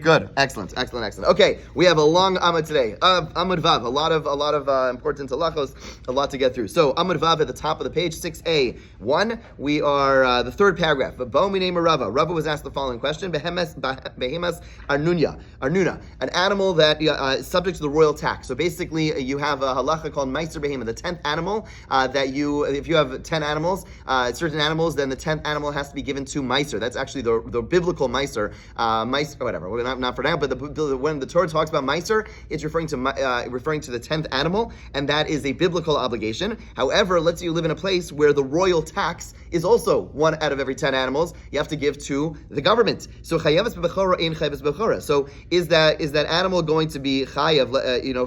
Good, excellent. Okay, we have a long Amud today. Amud Vav, a lot of important halachos, a lot to get through. So Amud Vav at the top of the page, 6a1. We are the third paragraph. Rava was asked the following question: Behemas arnuna, an animal that is subject to the royal tax. So basically, you have a halacha called meiser behema, the 10th animal if you have 10 animals, certain animals, then the 10th animal has to be given to meiser. That's actually the biblical meiser, whatever. Not for now, but when the Torah talks about meiser, it's referring to the 10th animal, and that is a biblical obligation. However, let's say you live in a place where the royal tax is also one out of every 10 animals you have to give to the government. So chayavas b'bechora ein chayavas b'bechora. So is that animal going to be chayav,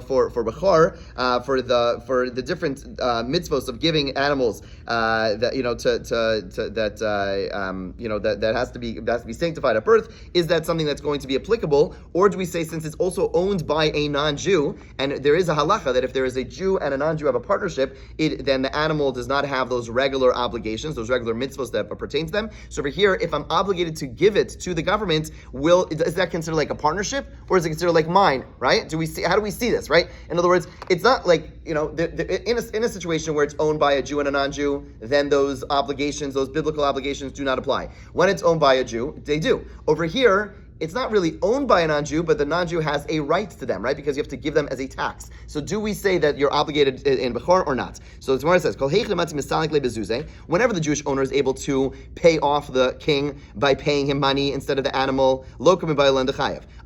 for bechor, for the different mitzvos of giving animals that has to be sanctified at birth? Is that something that's going to be applicable, or do we say since it's also owned by a non-Jew, and there is a halacha that if there is a Jew and a non-Jew have a partnership, then the animal does not have those regular obligations, those regular mitzvahs that pertain to them. So over here, if I'm obligated to give it to the government, is that considered like a partnership, or is it considered like mine? Right? How do we see this? Right? In other words, it's not like in a situation where it's owned by a Jew and a non-Jew, then those obligations, those biblical obligations, do not apply. When it's owned by a Jew, they do. Over here, it's not really owned by a non-Jew, but the non-Jew has a right to them, right? Because you have to give them as a tax. So do we say that you're obligated in Bechor or not? So the Gemara says, whenever the Jewish owner is able to pay off the king by paying him money instead of the animal,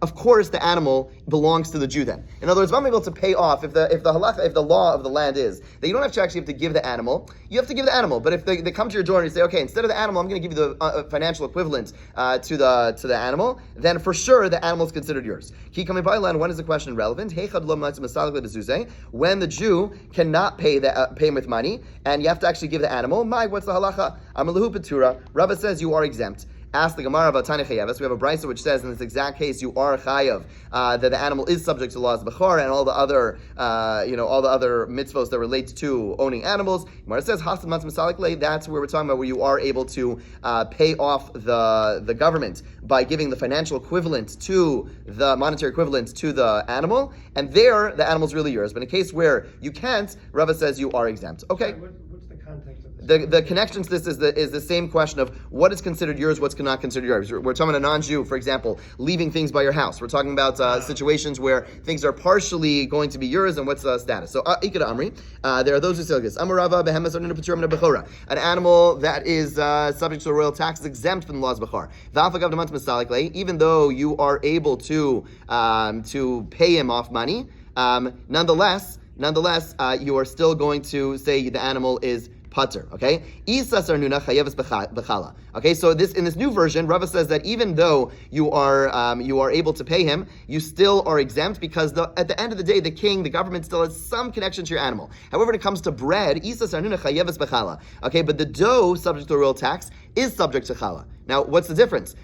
of course the animal belongs to the Jew then. In other words, if I'm able to pay off, if the law of the land is that you don't have to give the animal, you have to give the animal. But if they come to your door and you say, okay, instead of the animal, I'm going to give you the financial equivalent to the animal, then for sure the animal is considered yours. When is the question relevant? When the Jew cannot pay him with money, and you have to actually give the animal. What's the halacha? Amalahu Petura. Rava says you are exempt. Ask the Gemara about Tani Chayavas. We have a brisa which says in this exact case you are chayav, that the animal is subject to the laws of Bechor and all the other mitzvos that relate to owning animals. Gemara says Hasan Matzah Masalik Lei. That's where we're talking about where you are able to pay off the government by giving the financial equivalent to the monetary equivalent to the animal, and there the animal's really yours. But in a case where you can't, Rava says you are exempt. Okay. What's the context of this? The connection to this is the same question of what is considered yours, what's not considered yours. We're talking about a non-Jew, for example, leaving things by your house. We're talking about situations where things are partially going to be yours, and what's the status. So, Ikeda Amri, there are those who say this. Amurava behemas arnuna p'turim min bechora. An animal that is subject to a royal tax is exempt from the laws of Bechor. V'afagav demant masalik lei, even though you are able to pay him off money, nonetheless, you are still going to say the animal is pater. Okay, okay. So in this new version, Rava says that even though you are able to pay him, you still are exempt because at the end of the day, the king, the government, still has some connection to your animal. However, when it comes to bread, okay, but the dough subject to the royal tax is subject to chala. Now, what's the difference?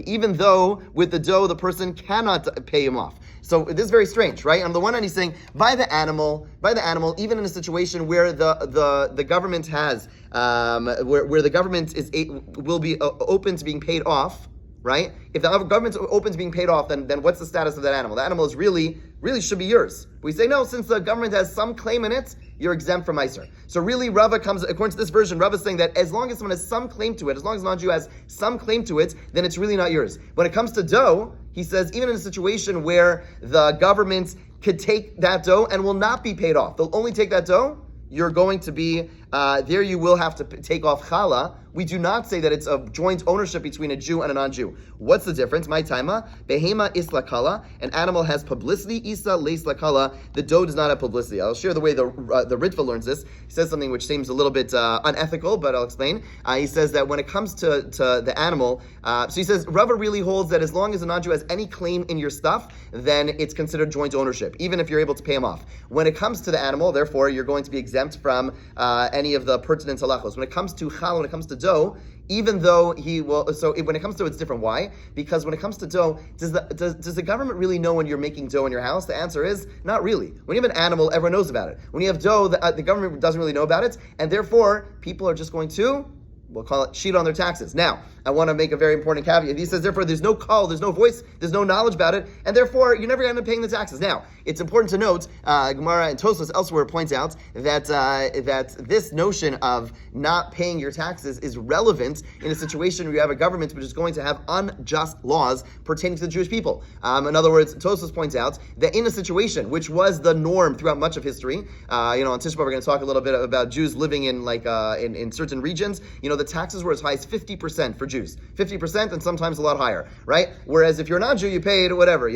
Even though with the dough, the person cannot pay him off. So this is very strange, right? On the one hand, he's saying by the animal, even in a situation where the government has, where the government will be open to being paid off, right? If the government's open to being paid off, then what's the status of that animal? The animal is really should be yours. We say no, since the government has some claim in it, you're exempt from Meiser. So really, Rava comes, according to this version, Rava is saying that as long as someone has some claim to it, as long as a non-Jew has some claim to it, then it's really not yours. When it comes to dough, he says, even in a situation where the government could take that dough and will not be paid off, they'll only take that dough, you're going to be, there you will have to take off chala. We do not say that it's a joint ownership between a Jew and a non-Jew. What's the difference? My taima, behema isla kala. An animal has publicity, isa leis la kala. The dough does not have publicity. I'll share the way the Ritva learns this. He says something which seems a little bit unethical, but I'll explain. He says that when it comes to the animal, so he says, Rava really holds that as long as a non-Jew has any claim in your stuff, then it's considered joint ownership, even if you're able to pay him off. When it comes to the animal, therefore, you're going to be exempt from any of the pertinent halachos. When it comes to chala, when it comes to dough, even though when it comes to it's different. Why? Because when it comes to dough, does the government really know when you're making dough in your house? The answer is not really. When you have an animal, everyone knows about it. When you have dough, the government doesn't really know about it, and therefore people are just going to, we'll call it, cheat on their taxes. Now, I want to make a very important caveat. He says, therefore, there's no call, there's no voice, there's no knowledge about it, and therefore, you're never going to end up paying the taxes. Now, it's important to note, Gemara and Tosfos elsewhere points out that this notion of not paying your taxes is relevant in a situation where you have a government which is going to have unjust laws pertaining to the Jewish people. In other words, Tosfos points out that in a situation which was the norm throughout much of history, on Tisha B'Av we're going to talk a little bit about Jews living in in certain regions. The taxes were as high as 50% for Jews, 50%, and sometimes a lot higher, right? Whereas if you're not Jew, you paid whatever,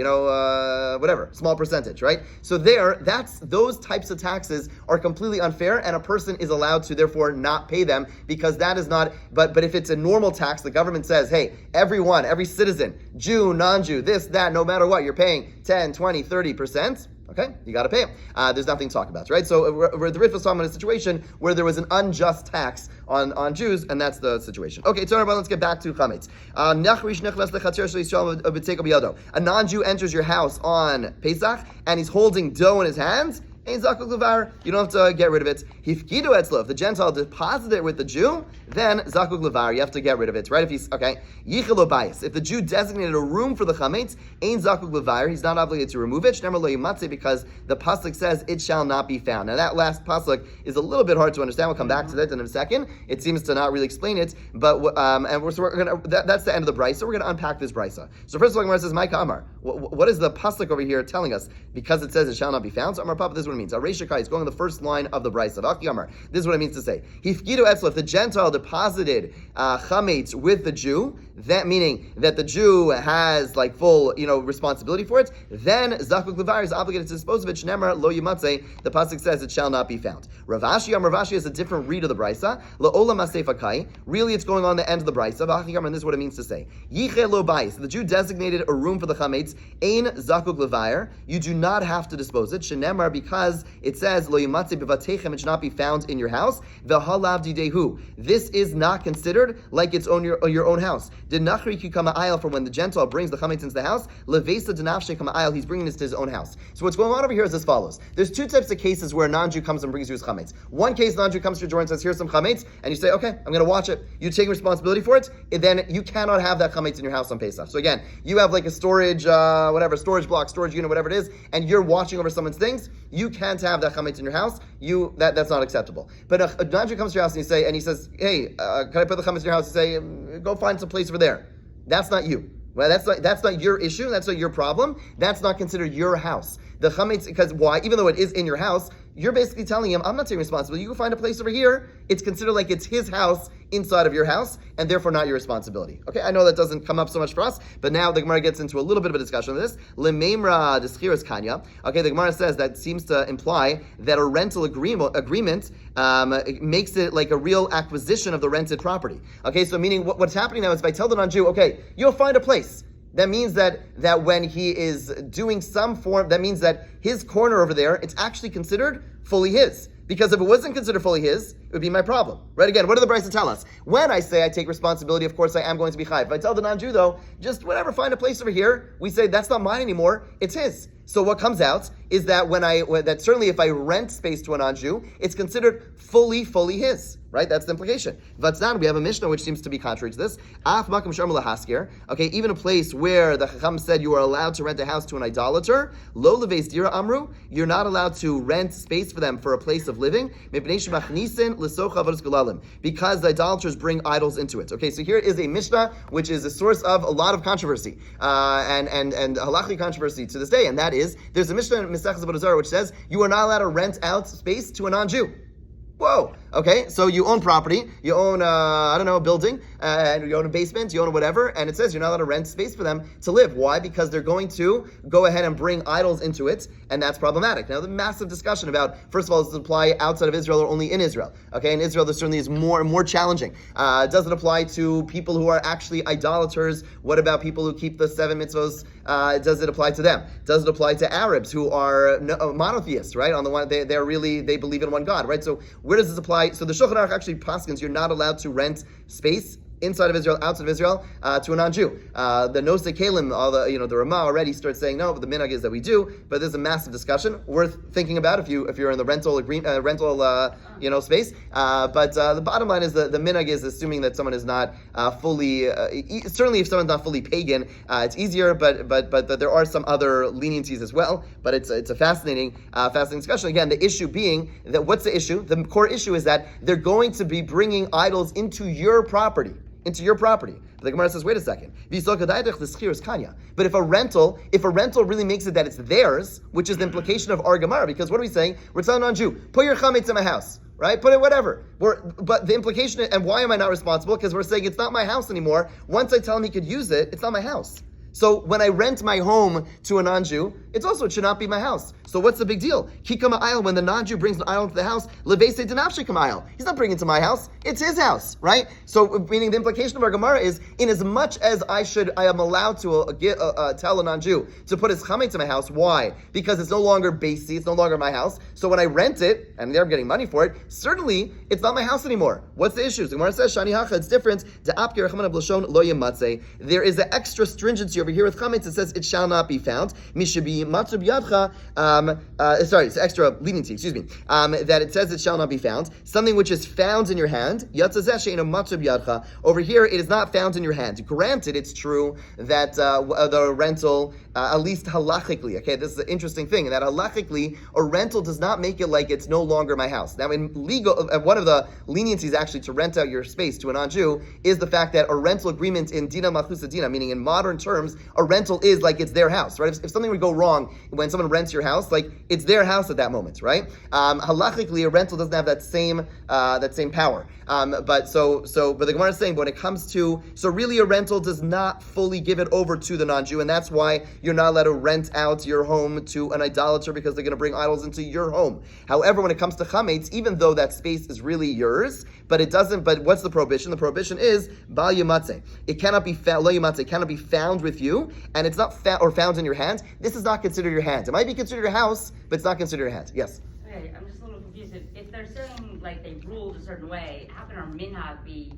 small percentage, right? So those types of taxes are completely unfair, and a person is allowed to therefore not pay them because that is not. But if it's a normal tax, the government says, hey, every citizen, Jew, non-Jew, this, that, no matter what, you're paying 10, 20, 30%. Okay, you got to pay them. There's nothing to talk about, right? So the Rif was talking about a situation where there was an unjust tax on Jews, and that's the situation. Okay, so let's get back to chametz. A non-Jew enters your house on Pesach, and he's holding dough in his hands. You don't have to get rid of it. If the Gentile deposited it with the Jew, then zakuk levar, you have to get rid of it, right? If the Jew designated a room for the chametz, ain zakuk levar, he's not obligated to remove it. Because the pasuk says it shall not be found. Now that last pasuk is a little bit hard to understand. We'll come back to that in a second. It seems to not really explain it, but that's the end of the brisa. We're going to unpack this brisa. So first of all, Gemara says, Micah Amar, what is the pasuk over here telling us? Because it says it shall not be found. So Amar Papa, this is what it means. Areishakai is going on the first line of the brisa. This is what it means to say. Hifkidu etzlo, if the Gentile deposited chametz with the Jew, that meaning that the Jew has full responsibility for it, then zakuk levar is obligated to dispose of it. Shnemar lo yimatzeh, the pasuk says it shall not be found. Ravashi is a different read of the brisa. La'olam asefakai, really it's going on the end of the brisa. And this is what it means to say. Yiche lo bayis, the Jew designated a room for the chametz. Ein zakuk levar, you do not have to dispose it. Shnemar, because it says lo yimatzeh bevatechem, it should not be found in your house. V'halav didehu, this is not considered like it's on your own house. Did nachri kama ayal, for when the Gentile brings the chametz into the house, levesa denafshe kama ayal, he's bringing this to his own house. So what's going on over here is as follows. There's two types of cases where a non-Jew comes and brings you his chametz. One case, non-Jew comes to your door and says, here's some chametz, and you say, okay, I'm going to watch it. You take responsibility for it, and then you cannot have that chametz in your house on Pesach. So again, you have a storage, storage block, storage unit, whatever it is, and you're watching over someone's things. You can't have that chametz in your house. That's not acceptable. But a non-Jew comes to your house and he says, hey, can I put the chametz in your house? You say, go find some place over there. That's not you. Well, that's not your issue. That's not your problem. That's not considered your house. The chametz, because why? Even though it is in your house, you're basically telling him, I'm not taking responsibility. You go find a place over here. It's considered like it's his house inside of your house, and therefore not your responsibility. Okay, I know that doesn't come up so much for us, but now the Gemara gets into a little bit of a discussion of this. Lememra deschiras kanya. Okay, the Gemara says that seems to imply that a rental agreement makes it like a real acquisition of the rented property. Okay, so meaning what's happening now is if I tell the non-Jew, okay, you'll find a place. That means that when he is doing some form, that means that his corner over there, it's actually considered fully his. Because if it wasn't considered fully his, it would be my problem. Right? Again, what do the Brisa tell us? When I say I take responsibility, of course I am going to be chayiv. If I tell the non-Jew though, just whatever, find a place over here, we say that's not mine anymore, it's his. So what comes out is that that certainly if I rent space to a non-Jew, it's considered fully his. Right? That's the implication. Vatznan, we have a Mishnah which seems to be contrary to this. Af makom sharmu lahaskir. Okay, even a place where the Chacham said you are allowed to rent a house to an idolater, lo leveis dira amru, you're not allowed to rent space for them for a place of living, because the idolaters bring idols into it. Okay, so here is a Mishnah which is a source of a lot of controversy and halachic controversy to this day, and that is there's a Mishnah in Mesechus Avodah Zarah which says you are not allowed to rent out space to a non-Jew. Whoa. Okay, so you own property, you own, a building, and you own a basement, you own whatever, and it says you're not allowed to rent space for them to live. Why? Because they're going to go ahead and bring idols into it, and that's problematic. Now, the massive discussion about, first of all, does it apply outside of Israel or only in Israel? Okay, in Israel, this certainly is more challenging. Does it apply to people who are actually idolaters? What about people who keep the 7 mitzvos? Does it apply to them? Does it apply to Arabs who are monotheists, right? On the one, they believe in one God, right? So where does this apply? So the Shulchan Aruch actually paskins you're not allowed to rent space inside of Israel, outside of Israel, to a non-Jew. The Nosei Kalim, the Ramah already starts saying no, but the minhag is that we do. But there's a massive discussion worth thinking about if you're in the rental space. But the bottom line is the minhag is assuming that someone is not fully. Certainly, if someone's not fully pagan, it's easier. But there are some other leniencies as well. But it's a fascinating discussion. Again, the issue being that what's the issue? The core issue is that they're going to be bringing idols into your property. But the Gemara says, wait a second. But if a rental really makes it that it's theirs, which is the implication of our Gemara, because what are we saying? We're telling on Jew, put your chametz in my house, right? Put it whatever. But the implication, and why am I not responsible? Because we're saying it's not my house anymore. Once I tell him he could use it, it's not my house. So when I rent my home to a non-Jew, it should not be my house. So what's the big deal? Kikama ayil, when the non-Jew brings an idol into the house, levese denafshikam ayil. He's not bringing it to my house. It's his house, right? So meaning the implication of our Gemara is, in as much as I am allowed to tell a non-Jew to put his chametz in my house. Why? Because it's no longer basi, it's no longer my house. So when I rent it, and they're getting money for it, certainly it's not my house anymore. What's the issue? The Gemara says, Shani hacha, it's different. There is an extra stringency over here with chametz. It says it shall not be found. Mishabi matzub yadcha. It's extra leniency. That it says it shall not be found. Something which is found in your hand. Matzub yadcha. Over here, it is not found in your hand. Granted, it's true that the rental, at least halachically. Okay, this is an interesting thing. That halachically, a rental does not make it like it's no longer my house. Now, in legal, one of the leniencies actually to rent out your space to a non-Jew is the fact that a rental agreement in dina machusa dina, meaning in modern terms, a rental is like it's their house, right? If something would go wrong when someone rents your house, like it's their house at that moment, right? Halachically, a rental doesn't have that same power. But the Gemara is saying, but when it comes to, so really a rental does not fully give it over to the non-Jew, and that's why you're not allowed to rent out your home to an idolater because they're going to bring idols into your home. However, when it comes to chametz, even though that space is really yours, but what's the prohibition? The prohibition is bal yamatze. It cannot be found, lo yamatze, it cannot be found with you, and it's not found in your hand. This is not considered your hand. It might be considered your house, but it's not considered your hand. Yes? Okay, I'm just a little confused. If they're saying like they ruled a certain way, how can our minhag be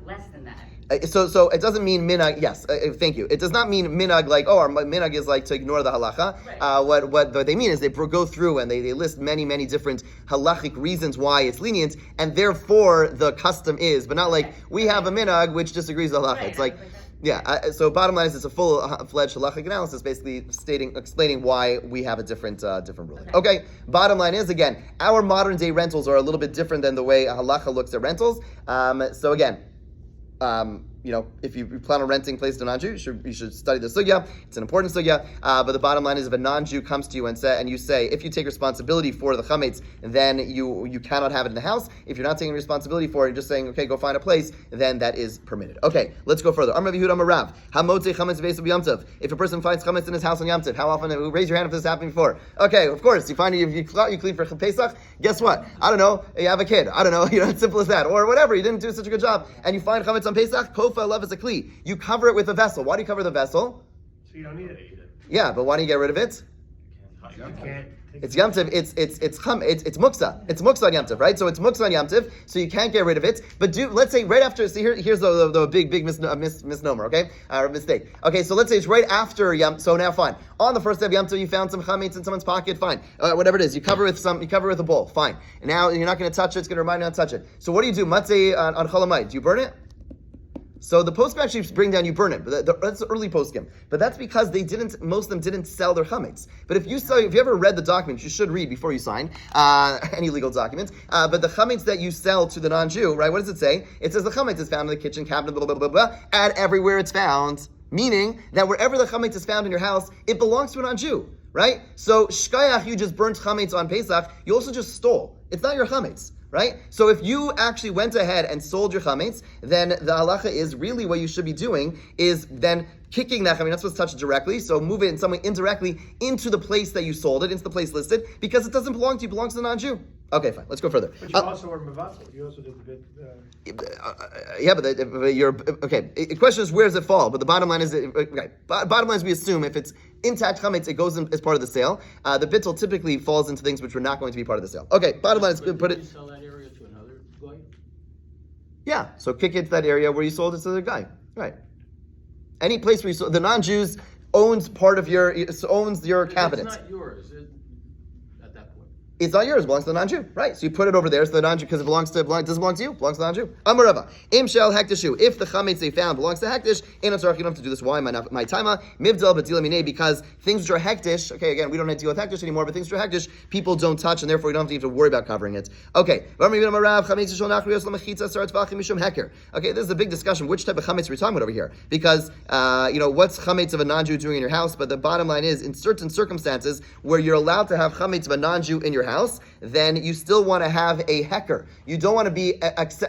less than that? So it doesn't mean minhag. Yes, thank you. It does not mean minhag like, our minhag is like to ignore the halacha. Right. What they mean is they go through and they list many different halachic reasons why it's lenient, and therefore the custom is, but not like we have a minhag which disagrees with halacha. Right. It's like. Yeah, so bottom line is it's a full-fledged halachic analysis, basically explaining why we have a different ruling. Okay, bottom line is, again, our modern day rentals are a little bit different than the way halacha looks at rentals. So again, if you plan on renting a place to a non-Jew, you should study the sugya. It's an important sugya. But the bottom line is, if a non-Jew comes to you and you say, if you take responsibility for the chametz, then you cannot have it in the house. If you're not taking responsibility for it, you're just saying, okay, go find a place, then that is permitted. Okay, let's go further. Amar Yehuda Amar Rav, Hamotze chametz v'esav b'Yom Tov. If a person finds chametz in his house on Yom Tov, how often? Raise your hand if this happened before. Okay, of course. You clean for Pesach. Guess what? I don't know. You have a kid. I don't know. It's simple as that. Or whatever. You didn't do such a good job, and you find chametz on Pesach. Kofa love is a kli. You cover it with a vessel. Why do you cover the vessel? So you don't need it either. Yeah, but why do you get rid of it? You can't. It's Yom Tov. It's muksa. It's muksa on Yom Tov, right? So it's muksa on Yom Tov. So you can't get rid of it. But let's say right after. So here's the big misnomer. Okay, mistake. Okay, so let's say it's right after Yom. So now fine. On the first day of Yom Tov, you found some chametz in someone's pocket. Fine. Whatever it is, you cover it with a bowl. Fine. And now you're not going to touch it. It's going to remind you not to touch it. So what do you do? Matzeh on Cholamayit. Do you burn it? So the poskim actually bring down you burn it, but that's the early poskim. But that's because most of them didn't sell their chametz. But if you ever read the documents, you should read before you sign any legal documents. But the chametz that you sell to the non-Jew, right? What does it say? It says the chametz is found in the kitchen cabinet, blah blah blah blah blah, and everywhere it's found. Meaning that wherever the chametz is found in your house, it belongs to a non-Jew, right? So shkayach, you just burnt chametz on Pesach. You also just stole. It's not your chametz. Right? So if you actually went ahead and sold your chametz, then the halacha is really what you should be doing is then kicking that chametz. You're not supposed to touch it directly, so move it in some way indirectly into the place that you sold it, into the place listed, because it doesn't belong to you, it belongs to the non-Jew. Okay, fine. Let's go further. But you also were mevatel. You also did the bit. Yeah, but you're okay. The question is, where does it fall? But the bottom line is, okay. Bottom line is, we assume if it's intact chametz, it goes in as part of the sale. The bittul typically falls into things which were not going to be part of the sale. Okay. Bottom line is, put it. Sell that area to another guy? Yeah, so kick it to that area where you sold it to the guy. Right. Any place where you sold, the non-Jews owns your cabinets. It's not yours at that point. It's not yours, it belongs to the non-Jew. Right. So you put it over there so the non-Jew, because it doesn't belong to you, it belongs to the non-Jew. Amarava. Im shel hektishu. If the chametz they found belongs to hektish, you don't have to do this. Why? My taima, mivdal b'dila minei, because things which are hektish, okay, again, we don't have to deal with hektish anymore, but things which are hektish, people don't touch, and therefore you don't have to worry about covering it. Okay. Okay, this is a big discussion. Which type of chametz we're talking about over here? Because, what's chametz of a non-Jew doing in your house? But the bottom line is, in certain circumstances where you're allowed to have chametz of a non-Jew in your house, then you still want to have a heker. You don't want to be,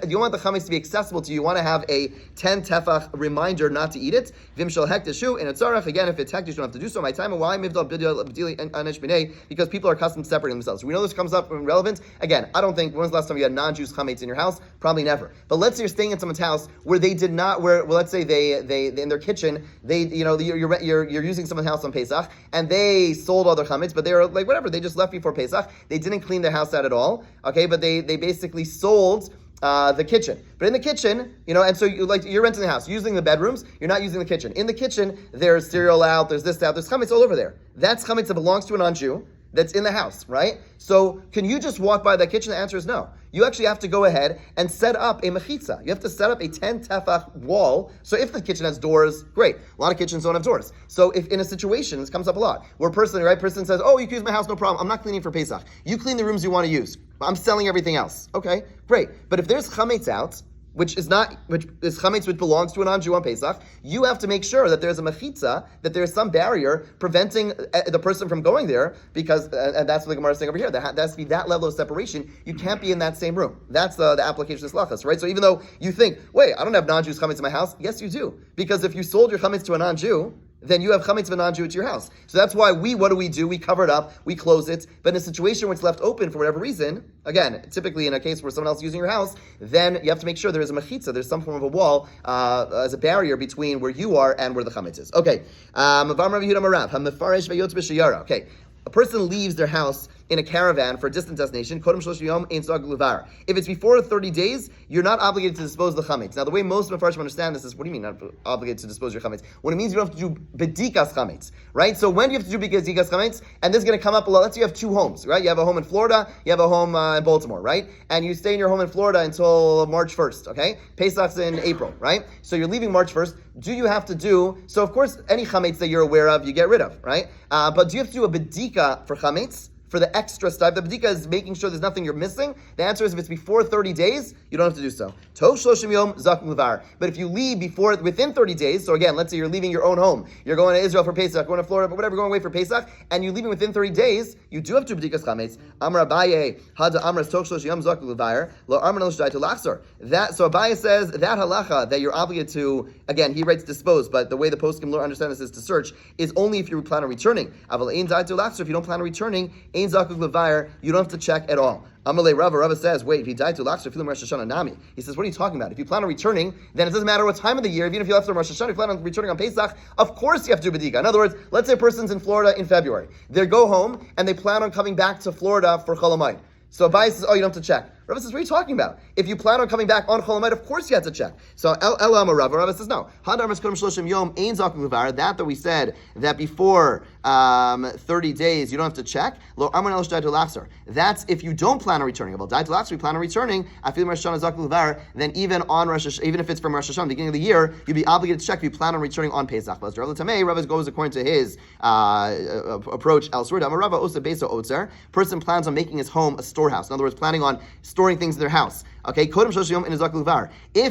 you want the chametz to be accessible to you. You want to have a 10 tefach reminder not to eat it. Vim shel hektishu and etzarach. Again, if it's hektish, you don't have to do so. My time, why mivdal b'dili anish b'nei? Because people are accustomed to separating themselves. We know this comes up in relevance. Again, I don't think, when's the last time you had non-Jews chametz in your house? Probably never. But let's say you're staying in someone's house where they did not, let's say they in their kitchen, you're using someone's house on Pesach, and they sold all their chametz, but they were like, whatever, they just left before Pesach. They didn't clean their house out at all, okay, but they basically sold the kitchen. But in the kitchen, and so you're renting the house, using the bedrooms, you're not using the kitchen. In the kitchen, there's cereal out, there's this out, there's chametz all over there. That's chametz that belongs to a non-Jew that's in the house, right? So can you just walk by that kitchen? The answer is no. You actually have to go ahead and set up a mechitza. You have to set up a 10 tefach wall. So if the kitchen has doors, great. A lot of kitchens don't have doors. So if in a situation, this comes up a lot, where the right person says, oh, you can use my house, no problem. I'm not cleaning for Pesach. You clean the rooms you want to use. I'm selling everything else. Okay, great. But if there's chametz out, which is chametz which belongs to a non-Jew on Pesach, you have to make sure that there's a mechitza, that there's some barrier preventing the person from going there, because, and that's what the Gemara is saying over here, there has to be that level of separation. You can't be in that same room. That's the application of slachas, right? So even though you think, wait, I don't have non-Jews chametz in my house, yes you do. Because if you sold your chametz to a non-Jew, then you have chametz of a non-Jew at your house. So that's why what do? We cover it up, we close it, but in a situation where it's left open for whatever reason, again, typically in a case where someone else is using your house, then you have to make sure there is a mechitza, there's some form of a wall as a barrier between where you are and where the chametz is. Okay. Okay. A person leaves their house in a caravan for a distant destination. If it's before 30 days, you're not obligated to dispose of the chametz. Now, the way most Mefarshim understand this is, what do you mean not obligated to dispose of your chametz? What it means, you don't have to do bedikas chametz, right? So when do you have to do bedikas chametz? And this is going to come up a lot. Let's say you have two homes, right? You have a home in Florida, you have a home in Baltimore, right? And you stay in your home in Florida until March 1st, okay? Pesach's in April, right? So you're leaving March 1st. Do you have to do, so of course, any chametz that you're aware of, you get rid of, right? But do you have to do a bedika for chametz? For the extra stuff, the bedika is making sure there's nothing you're missing. The answer is, if it's before 30 days, you don't have to do so. Tov shloshim yom zak levar. But if you leave within 30 days, so again, let's say you're leaving your own home, you're going to Israel for Pesach, going to Florida, but whatever, going away for Pesach, and you're leaving within 30 days, you do have to bedikas chametz. Amar Abaye hada amras tov shloshim yom zak levar lo arman el shdai to lachzor. That, so Abaye says that halacha that you're obligated to, again, he writes dispose, but the way the poskim understand this is to search, is only if you plan on returning. Aval ein zai to lachzor, if you don't plan on returning, ein zakuk levar, you don't have to check at all. Amalei Rava says, wait, if you died to Lachzor, Filim Rosh Hashanah Nami. He says, what are you talking about? If you plan on returning, then it doesn't matter what time of the year, even if you left on Rosh Hashanah, if you plan on returning on Pesach, of course you have to do Bedika. In other words, let's say a person's in Florida in February. They go home, and they plan on coming back to Florida for Chol Hamoed. So Abai says, oh, you don't have to check. Rava says, what are you talking about? If you plan on coming back on Chol Hamoed, of course you have to check. So Elam Rava says, no. That we said that before 30 days you don't have to check. That's if you don't plan on returning. If you plan on returning, then even on even if it's from Rosh Hashanah, beginning of the year, you'd be obligated to check if you plan on returning on Pesach. But Rava goes according to his approach elsewhere. Person plans on making his home a storehouse. In other words, planning on storing things in their house. Okay, if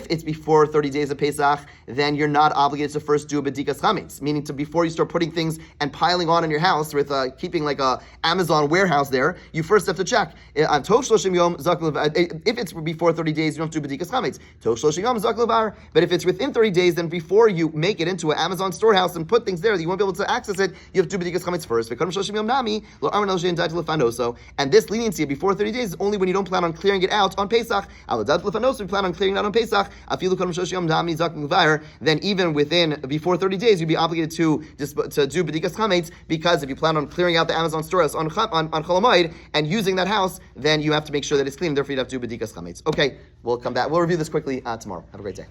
it's before 30 days of Pesach, then you're not obligated to first do a bedikas chametz, meaning to before you start putting things and piling on in your house with keeping like a Amazon warehouse there, you first have to check. If it's before 30 days, you don't have to do bedikas chametz. But if it's within 30 days, then before you make it into an Amazon storehouse and put things there that you won't be able to access it, you have to do bedikas chametz first. And this leniency before 30 days is only when you don't plan on clearing it out on Pesach. If we plan on clearing out on Pesach, then even before 30 days, you'd be obligated to do bedikas chametz, because if you plan on clearing out the Amazon stores on Chol Hamoed and using that house, then you have to make sure that it's clean. Therefore, you'd have to do bedikas chametz. Okay, we'll come back. We'll review this quickly tomorrow. Have a great day.